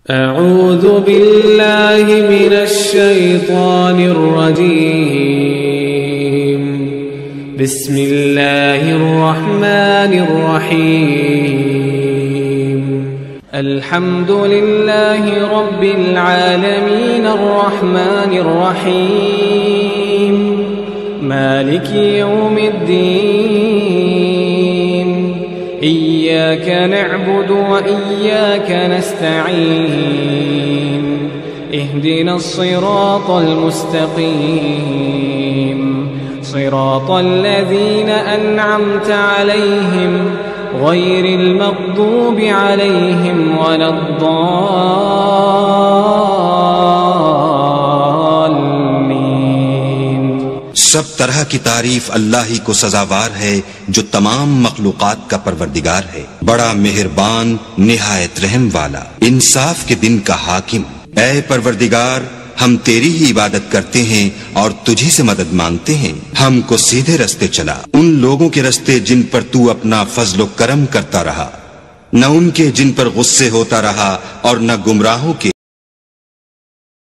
अऊज़ु बिल्लाहि मिनश शैतानिर रजीम। बिस्मिल्लाहिर रहमानिर रहीम। अल्हम्दुलिल्लाहि रब्बिल आलमीन अर्रहमानिर रहीम मालिकि यौमिद्दीन। इय्याक नअबुदु व इय्याक नस्तईन। इहदिनस सिरातल मुस्तकीम सिरातल लज़ीना अन्अमता अलैहिम गैरिल मग़दूबि अलैहिम वलद्दाल्लीन। सब तरह की तारीफ अल्लाह ही को सजावार है जो तमाम मखलूकात का परवरदिगार है, बड़ा मेहरबान निहायत रहम वाला, इंसाफ के दिन का हाकिम। ऐ परवरदिगार, हम तेरी ही इबादत करते हैं और तुझी से मदद मांगते हैं। हमको सीधे रस्ते चला, उन लोगों के रस्ते जिन पर तू अपना फजलो करम करता रहा, न उनके जिन पर गुस्से होता रहा और न गुमराहों के